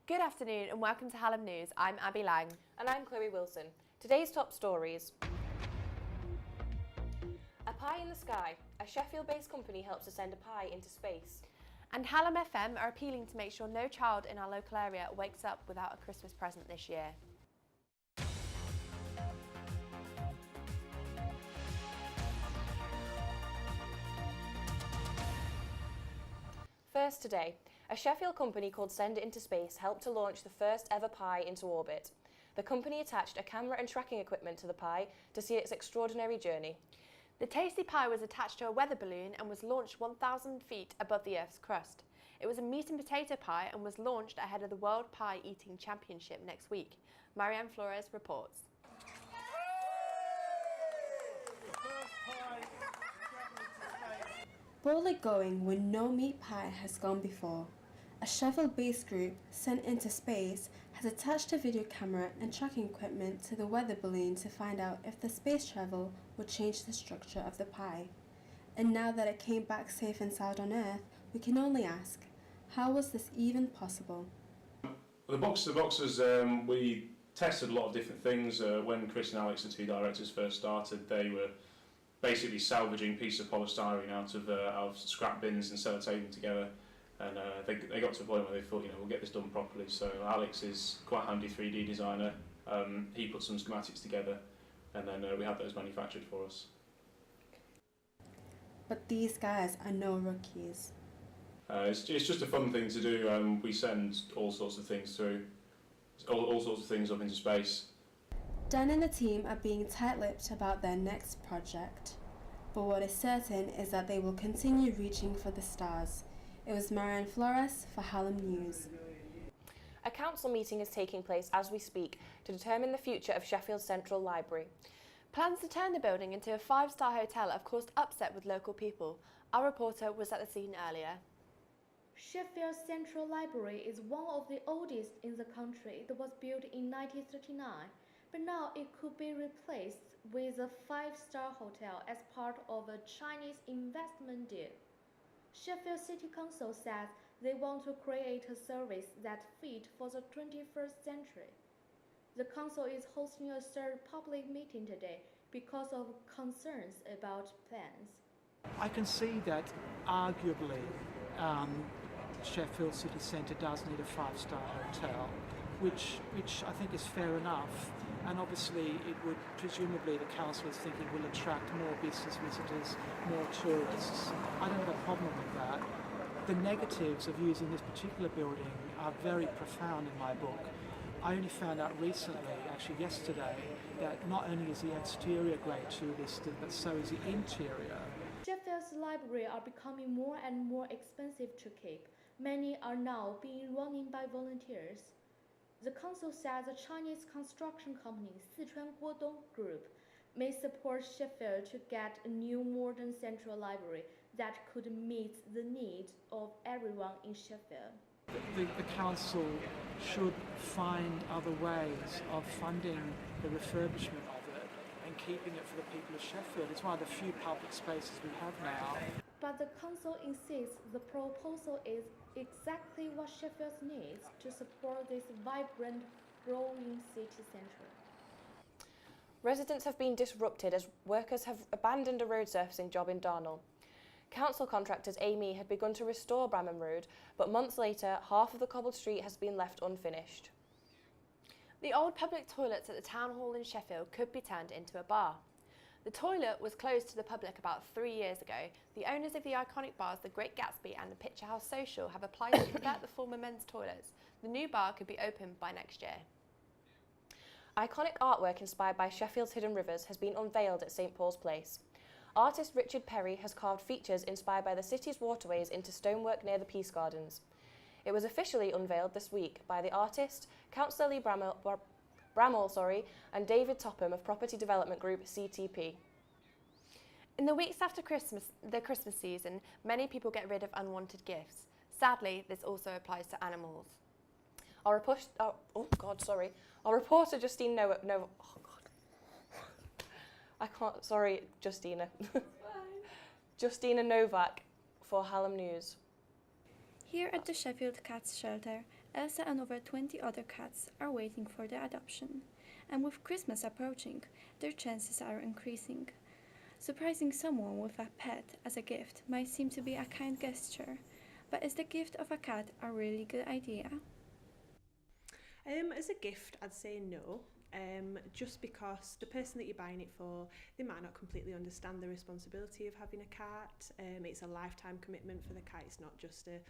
Good afternoon and welcome to Hallam News. I'm Abby Lang. And I'm Chloe Wilson. Today's top stories. A pie in the sky. A Sheffield-based company helps to send a pie into space. And Hallam FM are appealing to make sure no child in our local area wakes up without a Christmas present this year. First today, a Sheffield company called Send It Into Space helped to launch the first ever pie into orbit. The company attached a camera and tracking equipment to the pie to see its extraordinary journey. The tasty pie was attached to a weather balloon and was launched 1,000 feet above the Earth's crust. It was a meat and potato pie and was launched ahead of the World Pie Eating Championship next week. Marianne Flores reports. Boldly going where no meat pie has gone before, a Sheffield-based group, Sent Into Space, has attached a video camera and tracking equipment to the weather balloon to find out if the space travel would change the structure of the pie. And now that it came back safe and sound on Earth, we can only ask, how was this even possible? The boxers, we tested a lot of different things. When Chris and Alex, the two directors, first started, they were basically salvaging pieces of polystyrene out of scrap bins and sellotaping them together, and they got to a point where they thought, we'll get this done properly. So Alex is quite a handy 3D designer. He put some schematics together, and then we had those manufactured for us. But these guys are no rookies. It's just a fun thing to do. We send all sorts of things through, all sorts of things up into space. Dan and the team are being tight-lipped about their next project, but what is certain is that they will continue reaching for the stars. It was Marianne Flores for Hallam News. A council meeting is taking place as we speak to determine the future of Sheffield Central Library. Plans to turn the building into a 5-star hotel have caused upset with local people. Our reporter was at the scene earlier. Sheffield Central Library is one of the oldest in the country. It was built in 1939. But now it could be replaced with a 5-star hotel as part of a Chinese investment deal. Sheffield City Council says they want to create a service that's fit for the 21st century. The council is hosting a third public meeting today because of concerns about plans. I can see that arguably Sheffield City Centre does need a 5-star hotel, which I think is fair enough. And obviously it would, presumably the council is thinking, will attract more business visitors, more tourists. I don't have a problem with that. The negatives of using this particular building are very profound in my book. I only found out recently, actually yesterday, that not only is the exterior grade too listed, but so is the interior. Sheffield's library are becoming more and more expensive to keep. Many are now being run by volunteers. The council says the Chinese construction company Sichuan Guodong Group may support Sheffield to get a new modern central library that could meet the needs of everyone in Sheffield. The council should find other ways of funding the refurbishment of it and keeping it for the people of Sheffield. It's one of the few public spaces we have now. But the council insists the proposal is exactly what Sheffield needs to support this vibrant, growing city centre. Residents have been disrupted as workers have abandoned a road surfacing job in Darnall. Council contractors Amy had begun to restore Bramham Road, but months later, half of the cobbled street has been left unfinished. The old public toilets at the town hall in Sheffield could be turned into a bar. The toilet was closed to the public about 3 years ago. The owners of the iconic bars, the Great Gatsby and the Picture House Social, have applied to convert the former men's toilets. The new bar could be open by next year. Iconic artwork inspired by Sheffield's hidden rivers has been unveiled at St Paul's Place. Artist Richard Perry has carved features inspired by the city's waterways into stonework near the Peace Gardens. It was officially unveiled this week by the artist, Councillor Lee Bramall, and David Topham of property development group CTP. In the weeks after the Christmas season, many people get rid of unwanted gifts. Sadly, this also applies to animals. Our reporter Justine Justina Novak for Hallam News. Here at the Sheffield Cats Shelter, Elsa and over 20 other cats are waiting for their adoption. And with Christmas approaching, their chances are increasing. Surprising someone with a pet as a gift might seem to be a kind gesture, but is the gift of a cat a really good idea? As a gift, I'd say no. Just because the person that you're buying it for, they might not completely understand the responsibility of having a cat. It's a lifetime commitment for the cat. It's not just a,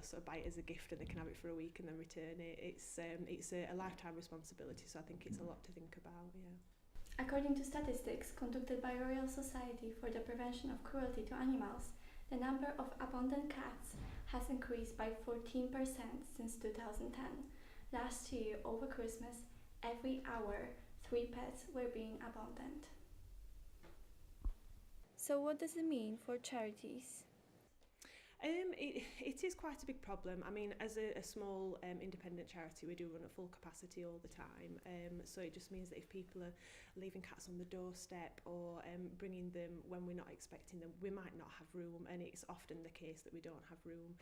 sort of buy it as a gift and they can have it for a week and then return it. It's a lifetime responsibility, so I think it's a lot to think about. Yeah. According to statistics conducted by Royal Society for the Prevention of Cruelty to Animals, the number of abandoned cats has increased by 14% since 2010. Last year, over Christmas, every hour, 3 pets were being abandoned. So what does it mean for charities? It is quite a big problem. I mean, as a small independent charity, we do run at full capacity all the time. So it just means that if people are leaving cats on the doorstep or bringing them when we're not expecting them, we might not have room, and it's often the case that we don't have room.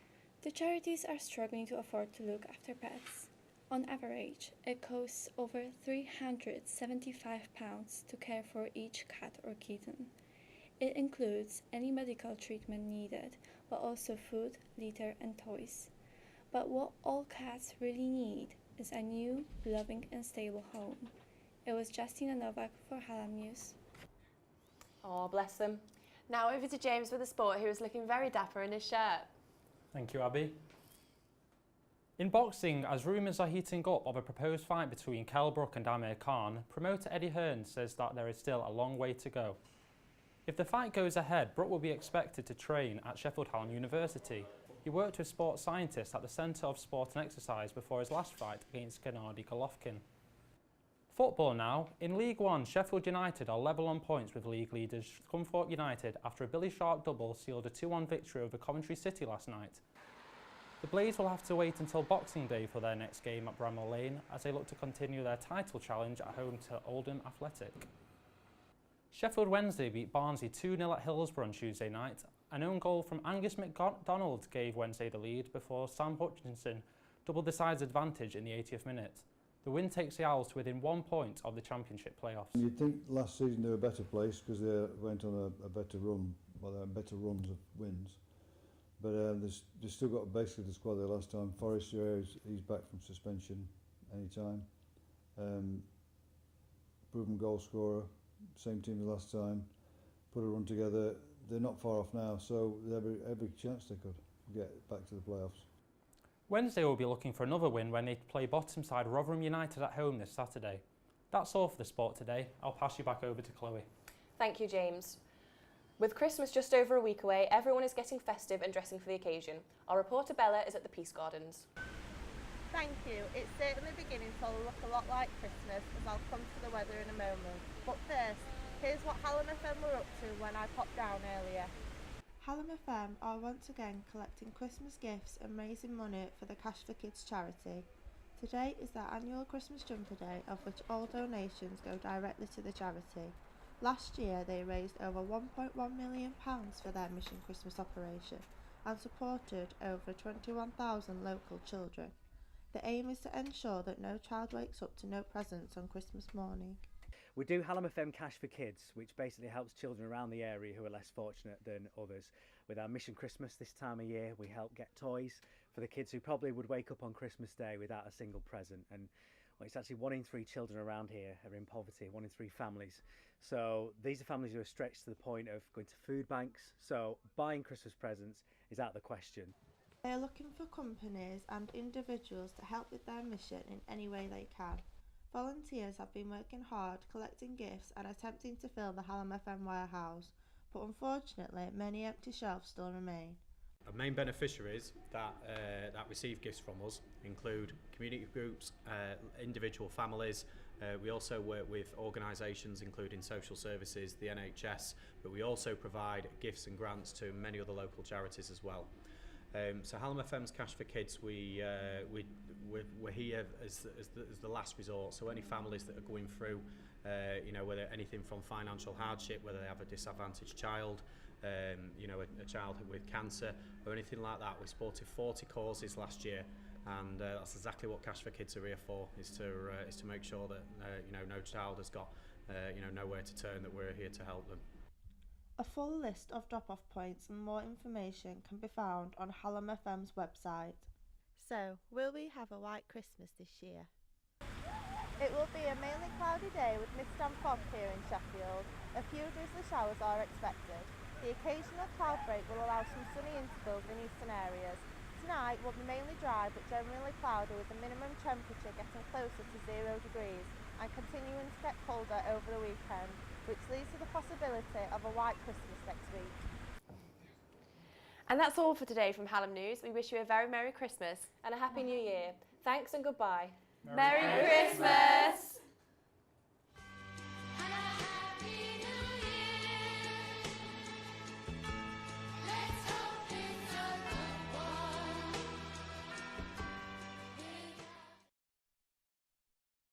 The charities are struggling to afford to look after pets. On average, it costs over £375 to care for each cat or kitten. It includes any medical treatment needed, but also food, litter and toys. But what all cats really need is a new, loving and stable home. It was Justina Novak for Hallam News. Oh, bless them. Now over to James with the sport, who is looking very dapper in his shirt. Thank you, Abby. In boxing, as rumours are heating up of a proposed fight between Kell Brook and Amir Khan, promoter Eddie Hearn says that there is still a long way to go. If the fight goes ahead, Brook will be expected to train at Sheffield Hallam University. He worked with sports scientists at the Centre of Sport and Exercise before his last fight against Gennady Golovkin. Football now. In League One, Sheffield United are level on points with league leaders Scunthorpe United after a Billy Sharp double sealed a 2-1 victory over Coventry City last night. The Blades will have to wait until Boxing Day for their next game at Bramall Lane as they look to continue their title challenge at home to Oldham Athletic. Sheffield Wednesday beat Barnsley 2-0 at Hillsborough on Tuesday night. An own goal from Angus MacDonald gave Wednesday the lead before Sam Hutchinson doubled the side's advantage in the 80th minute. The win takes the Owls to within 1 point of the Championship playoffs. You'd think last season they were a better place because they went on a better run, better runs of wins. But they've still got basically the squad there last time. Forrester, he's back from suspension anytime. Proven goal scorer, same team as last time. Put a run together. They're not far off now, so they have every chance they could get back to the playoffs. Wednesday will be looking for another win when they play bottom side Rotherham United at home this Saturday. That's all for the sport today. I'll pass you back over to Chloe. Thank you, James. With Christmas just over a week away, everyone is getting festive and dressing for the occasion. Our reporter Bella is at the Peace Gardens. Thank you. It's certainly beginning to look a lot like Christmas, as I'll come to the weather in a moment. But first, here's what Hallam FM were up to when I popped down earlier. Hallam FM are once again collecting Christmas gifts and raising money for the Cash for Kids charity. Today is their annual Christmas Jumper Day, of which all donations go directly to the charity. Last year they raised over £1.1 million for their Mission Christmas operation and supported over 21,000 local children. The aim is to ensure that no child wakes up to no presents on Christmas morning. We do Hallam FM Cash for Kids, which basically helps children around the area who are less fortunate than others. With our Mission Christmas this time of year, we help get toys for the kids who probably would wake up on Christmas Day without a single present. And well, it's actually 1 in 3 children around here are in poverty, 1 in 3 families. So these are families who are stretched to the point of going to food banks. So buying Christmas presents is out of the question. They are looking for companies and individuals to help with their mission in any way they can. Volunteers have been working hard collecting gifts and attempting to fill the Hallam FM warehouse, but unfortunately many empty shelves still remain. Our main beneficiaries that receive gifts from us include community groups, individual families. We also work with organisations including social services, the NHS, but we also provide gifts and grants to many other local charities as well. So Hallam FM's Cash for Kids, we're here as the last resort. So any families that are going through, whether anything from financial hardship, whether they have a disadvantaged child, you know, a child with cancer or anything like that. We supported 40 causes last year, and that's exactly what Cash for Kids are here for, is to make sure that you know, no child has got you know, nowhere to turn, that we're here to help them. A full list of drop-off points and more information can be found on Hallam FM's website. So, will we have a white Christmas this year? It will be a mainly cloudy day with mist and fog here in Sheffield. A few drizzly showers are expected. The occasional cloud break will allow some sunny intervals in eastern areas. Tonight will be mainly dry but generally cloudy, with the minimum temperature getting closer to 0 degrees and continuing to get colder over the weekend, which leads to the possibility of a white Christmas next week. And that's all for today from Hallam News. We wish you a very Merry Christmas and a Happy New Year. Thanks and goodbye. Merry Christmas!